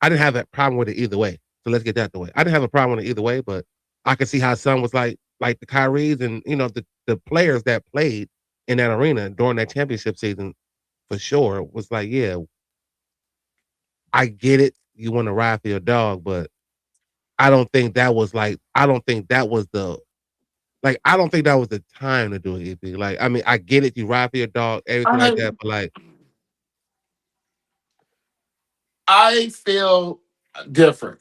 I didn't have a problem with it either way. So let's get that the way. I didn't have a problem with it either way, but I could see how some was like the Kyries and the players that played in that arena during that championship season for sure was like, yeah, I get it. You want to ride for your dog, but I don't think that was like I don't think that was the I don't think that was the time to do an EP. Like, I mean, I get it, you ride for your dog, everything like that, but like I feel different.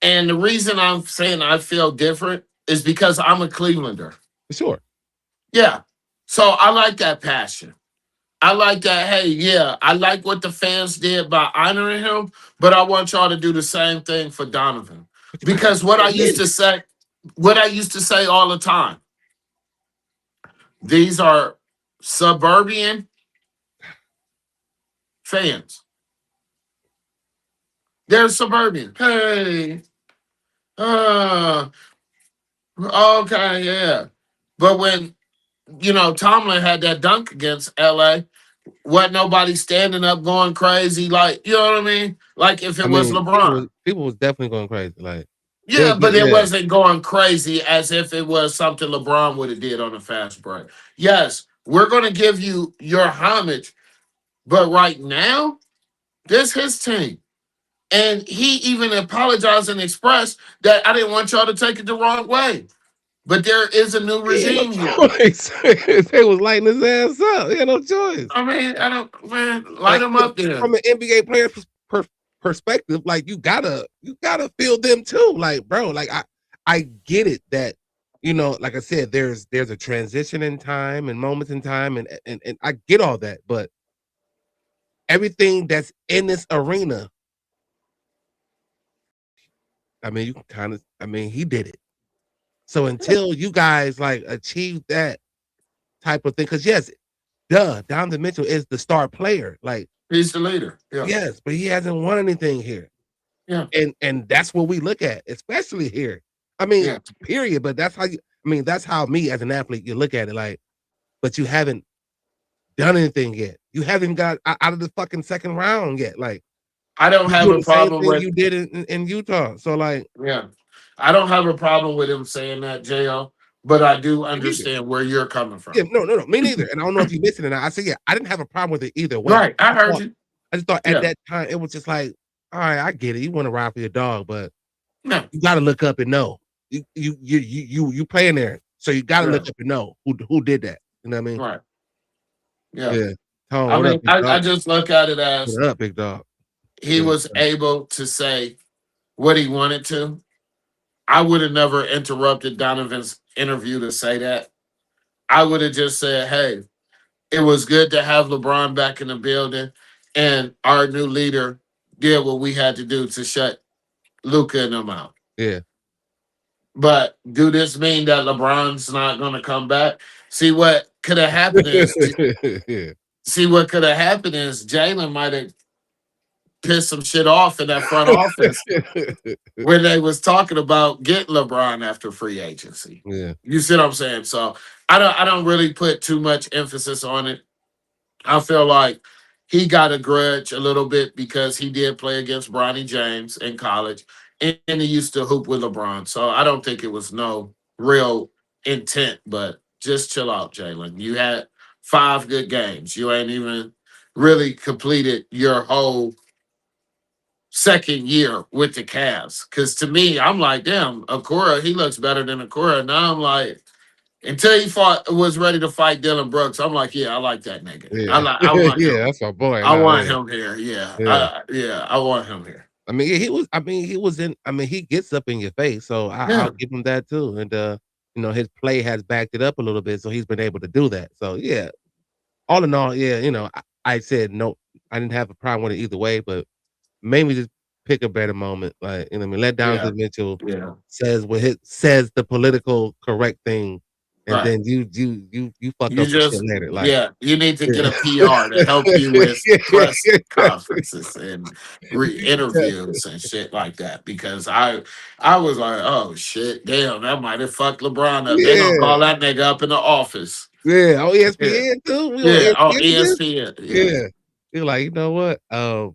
And the reason I'm saying I feel different is because I'm a Clevelander. for sure. Yeah. So I like that passion. I like that. Hey, yeah, I like what the fans did by honoring him, but I want y'all to do the same thing for Donovan. But you gotta Because what I used admit to it. say, what I used to say all the time, these are suburban fans. They're suburban. Hey, uh, okay, yeah. But when Tomlin had that dunk against LA, wasn't nobody standing up going crazy, like, you know what I mean? Like if I it was mean, LeBron. people was definitely going crazy. Like Yeah, but it yeah. wasn't going crazy as if it was something LeBron would have did on a fast break. Yes, we're gonna give you your homage, but right now, this his team. And he even apologized and expressed that I didn't want y'all to take it the wrong way. But there is a new He had no regime here. choice. They was lighting his ass up. He had no choice. I mean, I don't, man, light Like him up then. from an NBA player perspective, like you gotta feel them too. Like, bro, like I get it that like I said, there's a transition in time and moments in time, and I get all that, but everything that's in this arena, I mean, you can kind of, I mean, he did it. So until you guys like achieve that type of thing, because yes, Donovan Mitchell is the star player. Like, He's the leader. Yeah. yes, but he hasn't won anything here. Yeah. And that's what we look at, especially here. I mean, Yeah. period. But that's how that's how me as an athlete, you look at it like, but you haven't done anything yet. You haven't got out of the fucking second round yet. Like, I don't you have doing a the same problem thing with you did in Utah. So like, yeah. I don't have a problem with him saying that, JL, but I do me neither. understand where you're coming Yeah, from. no, me neither. And I don't know if you listened or not. I said, yeah, I didn't have a problem with it either way. Right. I heard you. I just thought at Yeah. that time it was just like, all right, I get it. You want to ride for your dog, but No. you got to look up and know you playing there, so you got to look up and know who did that. You know what I mean? Right. Yeah. Yeah. Tone, I what mean, up, big I dog? just look at it as What up, big dog? he Yeah. was able to say what he wanted to. I would have never interrupted Donovan's interview to say that. I would have just said, hey, it was good to have LeBron back in the building, and our new leader did what we had to do to shut Luka and them out. Yeah. But do this mean that LeBron's not going to come back? See what could have happened is Yeah. Jalen might have pissed some shit off in that front office when they was talking about getting LeBron after free agency. Yeah. You see what I'm saying? So I don't really put too much emphasis on it. I feel like he got a grudge a little bit because he did play against Bronny James in college and he used to hoop with LeBron. So I don't think it was no real intent, but just chill out, Jalen. You had 5 good games. You ain't even really completed your whole second year with the Cavs. Because to me, I'm like, damn, Okora, he looks better than Okora. Now I'm like, until he was ready to fight Dylan Brooks, I'm like, yeah, I like that nigga. Yeah. I want him. Yeah, that's my boy. I want him here. Yeah. Yeah. I want him here. I mean, he was in. I mean, he gets up in your face, so I'll give him that too. And his play has backed it up a little bit, so he's been able to do that. So yeah, all in all, yeah, I said no, I didn't have a problem with it either way, but maybe just pick a better moment, like I mean, let Donovan Mitchell says the political correct thing, and then you fuck up the shit later. Like, you need to get a PR to help you with press conferences and interviews and shit like that. Because I was like, oh shit, damn, that might have fucked LeBron up. They gonna call that nigga up in the office. Yeah, on ESPN too. On ESPN. Yeah. You're like, you know what?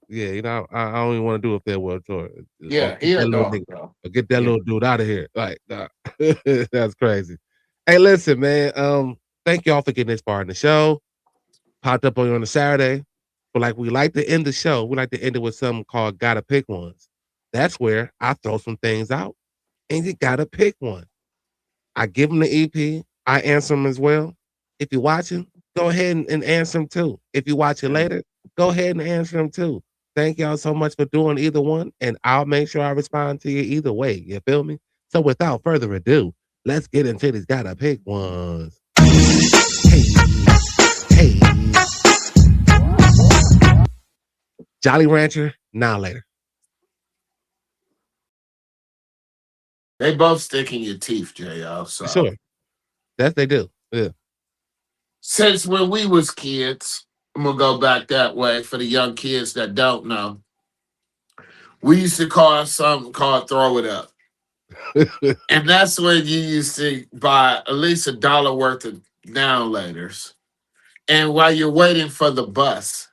Yeah, I don't even want to do a farewell tour. Yeah, he a dog, bro. Get that little dude out of here. Like, nah. That's crazy. Hey, listen, man. Thank y'all for getting this far in the show. Popped up on you on a Saturday. But like we like to end the show, we like to end it with something called Gotta Pick Ones. That's where I throw some things out, and you gotta pick one. I give them the EP. I answer them as well. If you're watching, go ahead and answer them too. If you watch it later, go ahead and answer them too. Thank y'all so much for doing either one, and I'll make sure I respond to you either way. You feel me? So without further ado, let's get into these gotta pick ones. Hey. Jolly Rancher, Now Later. They both stick in your teeth, JL. So Sure. That they do. Yeah. Since when we was kids, I'm gonna go back that way for the young kids that don't know. We used to call something called throw it up. And that's when you used to buy at least $1 worth of downloaders. And while you're waiting for the bus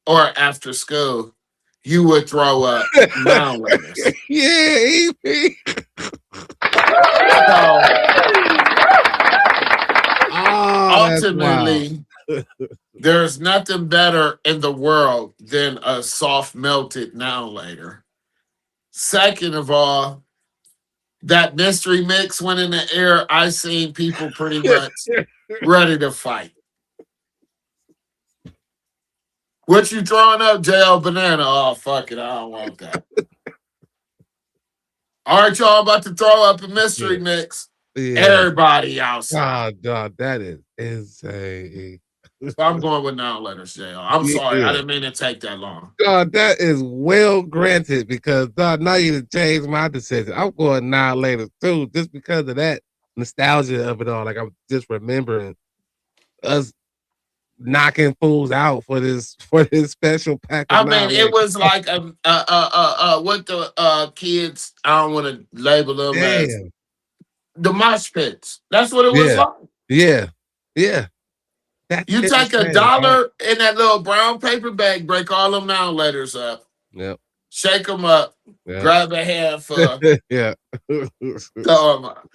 or after school, you would throw up downloaders. Yeah, EP. Ultimately, there's nothing better in the world than a soft melted now later. Second of all, that mystery mix went in the air. I seen people pretty much ready to fight. What you throwing up, JL Banana? Oh, fuck it. I don't want that. All right, y'all about to throw up a mystery mix. Yeah. Everybody outside. Oh, dog, that is insane. I'm going with now letters, JL. I'm sorry. I didn't mean to take that long. God, that is well granted because dog, now you done changed my decision. I'm going now later too, just because of that nostalgia of it all. Like I'm just remembering us knocking fools out for this special pack. I mean, it was like what the kids, I don't want to label them as the mosh pits. That's what it was like. Yeah. You take $1 in that little brown paper bag, break all them now letters up. Yep. Shake them up. Yep. Grab a handful. Yeah. Throw them up.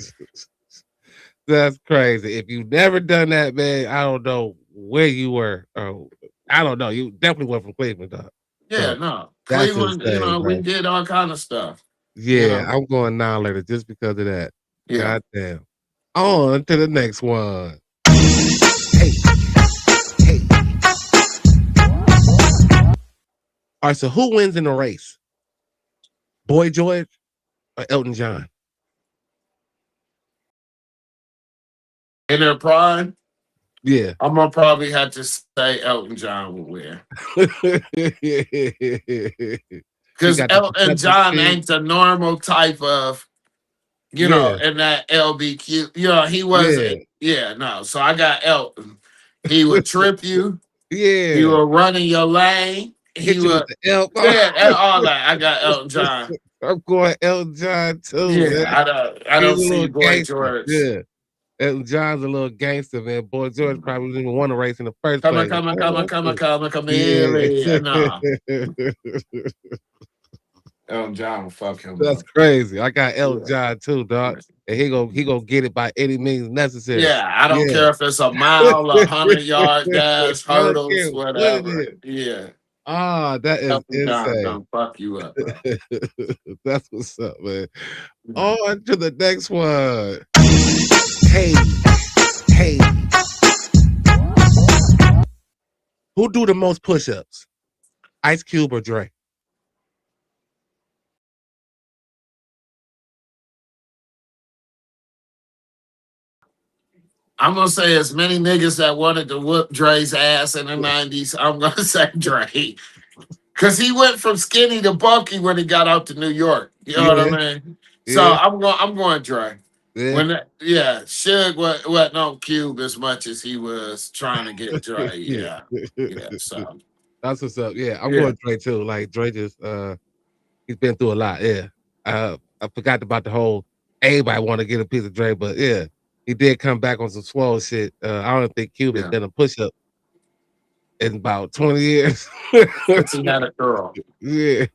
That's crazy. If you've never done that, man, I don't know where you were. I don't know. You definitely were from Cleveland, dog. Yeah, no. Cleveland, insane, we did all kind of stuff. Yeah, I'm going now later just because of that. Yeah. Goddamn. On to the next one. Hey. All right, so who wins in the race? Boy George or Elton John? In their prime? Yeah. I'm going to probably have to say Elton John will win. Because Elton John ain't the normal type of, you know, in that LBQ. You know, he wasn't. Yeah, no. So I got Elton. He would trip you. Yeah. He would run in your lane. He would. And all that. I got Elton John. I'm going Elton John too. Yeah, man. I don't see Boy George. Yeah. Elton John's a little gangster, man. Boy George probably didn't even want to race in the first place. Come here. Nah. Elton John will fuck him. That's crazy. I got Elton John too, dog. And he gonna get it by any means necessary. Yeah, I don't care if it's a mile, 100-yard dash, hurdles, whatever. Yeah. Ah, that is Elton John insane. gonna fuck you up. That's what's up, man. On to the next one. Hey. Who do the most push-ups? Ice Cube or Dre? I'm gonna say as many niggas that wanted to whoop Dre's ass in the 90s, I'm gonna say Dre. Cause he went from skinny to bulky when he got out to New York. You know what I mean? So I'm going Dre. Yeah. Suge wasn't on Cube as much as he was trying to get Dre. Yeah. So that's what's up. Yeah, I'm going Dre too. Like Dre just he's been through a lot. Yeah. I forgot about the whole everybody want to get a piece of Dre, but yeah, he did come back on some swole shit. I don't think Cube has done a push up in about 20 years. Since he had a girl. Yeah.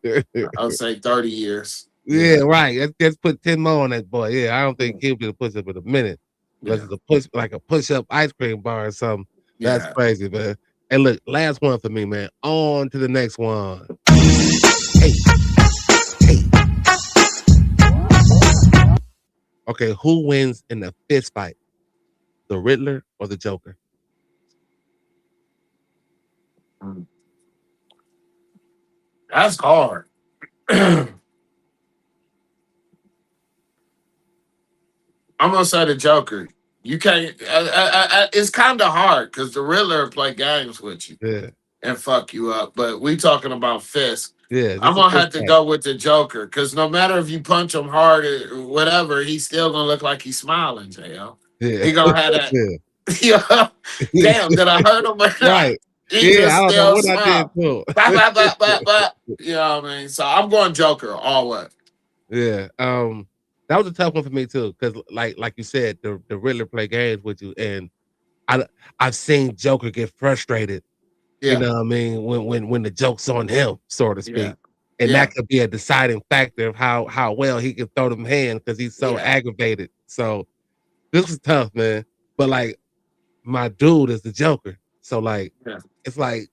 I'll say 30 years. Yeah, right. Let's put 10 more on that boy. Yeah, I don't think Cube did a push up in a minute. Unless it's a push up ice cream bar or something. That's crazy, man. And look, last one for me, man. On to the next one. Hey. Okay, who wins in a fist fight? The Riddler or the Joker? That's hard. I'm gonna say the Joker. You can't. It's kind of hard because the Riddler play games with you Yeah. and fuck you up. But we talking about fists. Yeah, I'm just a gonna fist have to fight. go with the Joker because no matter if you punch him hard or whatever, he's still gonna look like he's smiling. Jo, Yeah. he gonna have that. Yeah. Yeah. Damn, did I hurt him or not? Right. He Yeah, just I don't know still what I did smile. too. Bop, bop, bop, bop, bop. You know what I mean? So I'm going Joker all way. Yeah. That was a tough one for me too, because like you said, the Riddler play games with you, and I've seen Joker get frustrated. You Yeah, know what I mean? When the joke's on him, so to yeah, speak. And yeah, that could be a deciding factor of how well he can throw them hands because he's so yeah, aggravated. So this was tough, man. But like my dude is the Joker. So like yeah. it's like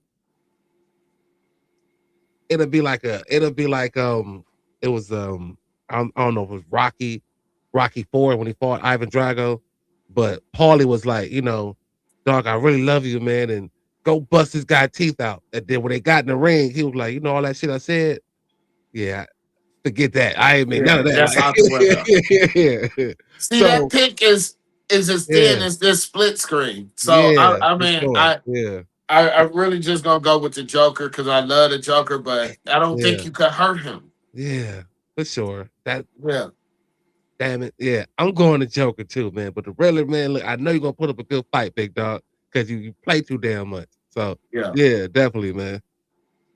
it'll be like it was I don't know if it was Rocky 4 when he fought Ivan Drago, but Paulie was like, dog, I really love you, man, and go bust this guy teeth out. And then when they got in the ring, he was like, all that shit I said, yeah, forget that. I ain't mean none Yeah, of that. that's out the window. Yeah. See, that So pick is as thin yeah, as this split screen. So yeah, I for mean, sure. Yeah, I really just gonna go with the Joker because I love the Joker, but I don't think yeah, you could hurt him. yeah, for sure. That Yeah, damn it. Yeah, I'm going to Joker too, man. But the Riddler, man, look, I know you're gonna put up a good fight, big dog, because you play too damn much. So yeah. yeah, definitely, man.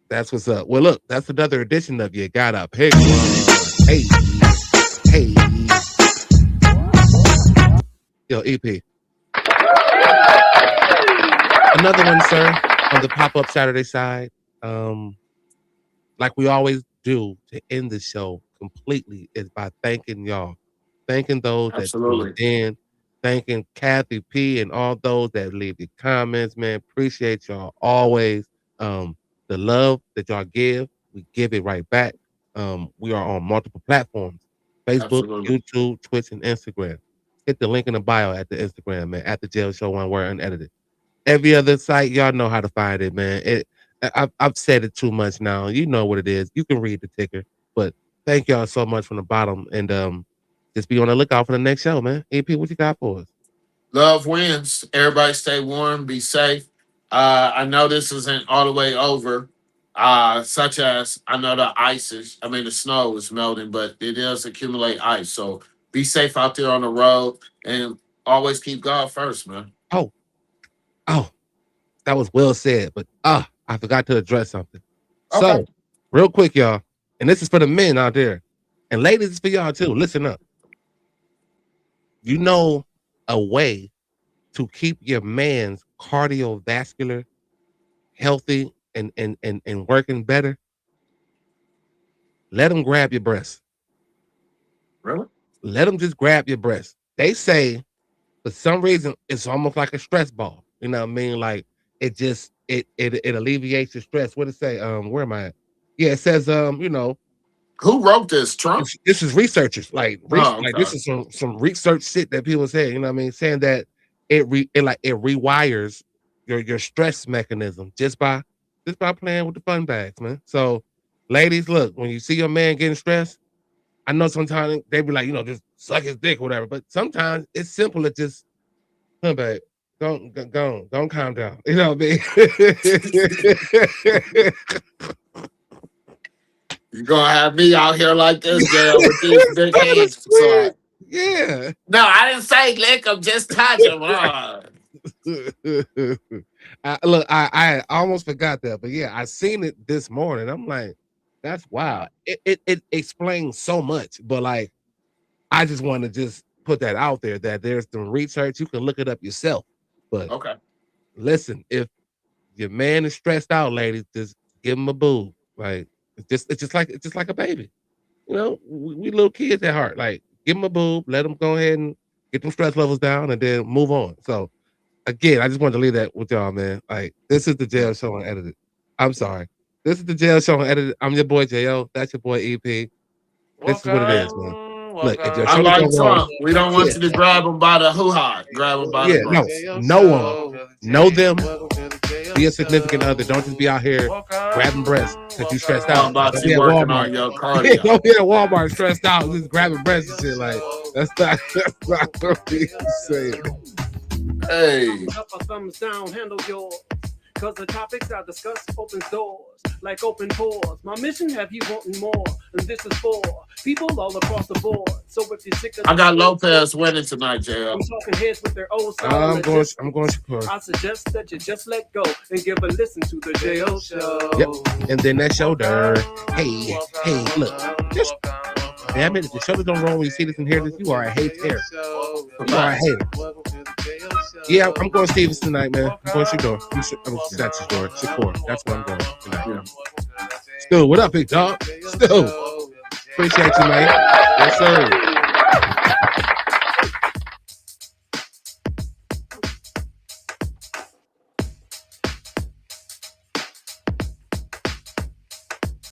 That's what's up. Well, look, that's another edition of You Gotta Pick One. Hey, hey. Yo, EP. Another one, sir, on the pop-up Saturday side. Like we always do to end the show completely is by thanking y'all. Thanking those that tuned Absolutely, in. Thanking Kathy P and all those that leave the comments, man. Appreciate y'all always. The love that y'all give, we give it right back. We are on multiple platforms: Facebook, absolutely. YouTube, Twitch, and Instagram. Hit the link in the bio at the Instagram, man, at the Jail Show, one word unedited. Every other site, y'all know how to find it, man. I've said it too much now. You know what it is. You can read the ticker. But thank y'all so much from the bottom, and just be on the lookout for the next show, man. AP, what you got for us? Love wins. Everybody stay warm, be safe. I know this isn't all the way over. Such as I know the snow is melting, but it does accumulate ice. So be safe out there on the road and always keep God first, man. Oh, oh, that was well said. But I forgot to address something. Okay. So, real quick, y'all, and this is for the men out there, and ladies, it's for y'all too. Listen up. You know a way to keep your man's cardiovascular healthy and working better? Let him grab your breast. Really? Let them just grab your breast. They say for some reason it's almost like a stress ball. You know what I mean? Like it alleviates your stress. What it say? Where am I at? Yeah, it says Who wrote this? Trump? this is researchers Oh, like this okay. is some research shit that people say. You know what I mean? Saying that it rewires your stress mechanism just by playing with the fun bags, man. So, ladies, look, when you see your man getting stressed, I know sometimes they be like, just suck his dick or whatever, but sometimes it's simple to just, babe, don't calm down. You know what I mean? You gonna have me out here like this, Jail, with these big hands. So, Yeah. no, I didn't say lick. I'm just touching. I almost forgot that, but yeah, I seen it this morning. I'm like, that's wow. It explains so much, but like, I just want to just put that out there that there's some research. You can look it up yourself. But Okay. listen, if your man is stressed out, ladies, just give him a boob. Like it's just like a baby. We little kids at heart. Like give him a boob, let him go ahead and get them stress levels down, and then move on. So again, I just wanted to leave that with y'all, man. Like this is the Jail Show Unedited. I'm sorry. This is the Jail Show Unedited. I'm your boy Jo. That's your boy EP. This is what it is, man. Look, if your I shoulder like don't roll, Trump. We don't want you to grab them by the hoo-ha. Grab them by the no, balls. know them. Be a significant other. Don't just be out here grabbing breasts because you stressed out. I'm about Don't to be at working Walmart. on your cardio. Don't be at Walmart stressed out just grabbing breasts and shit. Like that's not what you saying. Hey. Up or thumbs down, handle yours. Cause the topics I discuss opens doors like open pores. My mission have you wanting more, and this is for people all across the board. So if you're sick of I got Lopez winning tonight, JL. I'm talking heads with their old song. I'm going Shakur. I suggest that you just let go and give a listen to the JO show. Yep. And then that shoulder. Hey, look. Just damn it, if the shoulder don't roll when you see this and hear this, you are a hater. You are a hater. Yeah, I'm going Stevens tonight, man. I'm going Shakur. That's Shakur. That's where I'm going tonight. Yeah. Stu, what up, big dog? Stu. Appreciate you, man. Yes, sir.